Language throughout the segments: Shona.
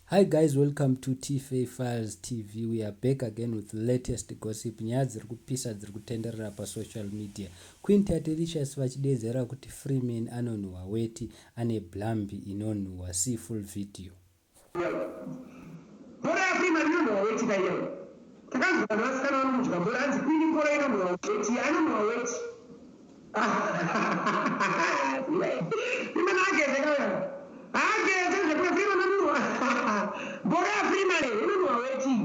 Hi guys, welcome to TFA Files TV. We are back again with the latest gossip. Nyaya dziri kupisa dziri kutenderera pasocial media. Queen tatelicious vachidedzera kuti Freeman anonhuwa weti ane blambi inonhuwa. See full video. Mboro Freeman inonhuwa weti kaiyo. Takanzwa vasikana vanodya mboro anzi Queen mboro inonhuwa weti anonhuwa weti. Freeman ageze kaya. Ageze zvekuti Freeman anonhuwa. Mboro Freeman inonhuwa weti.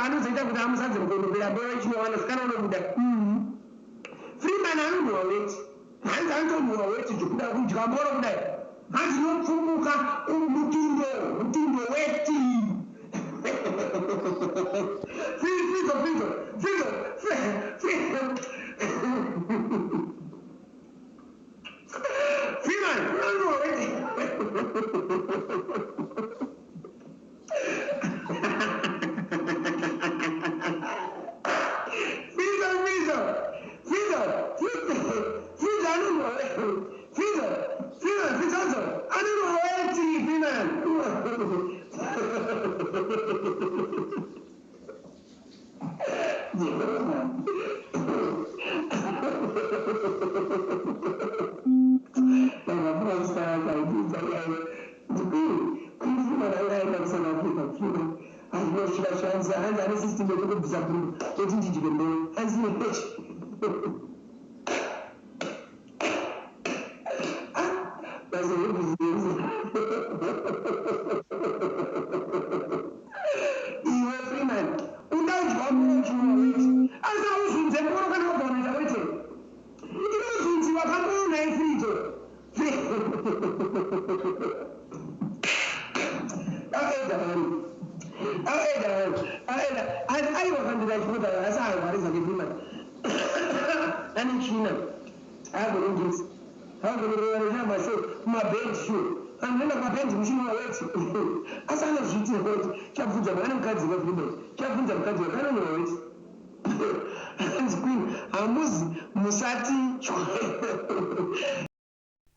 Anozoita kuti amusadze kukonobera mboro ichinowana sikana unobuda. Freeman anonhuwa weti. Hanzi anotonhuwa weti zvekuda kudya mboro kudai. Hanzi inopfumuka mutindo weti. Freeman anonhuwa weti.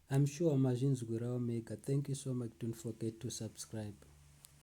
I'm sure mazvinzwirawo mega. Thank you so much. Don't forget to subscribe.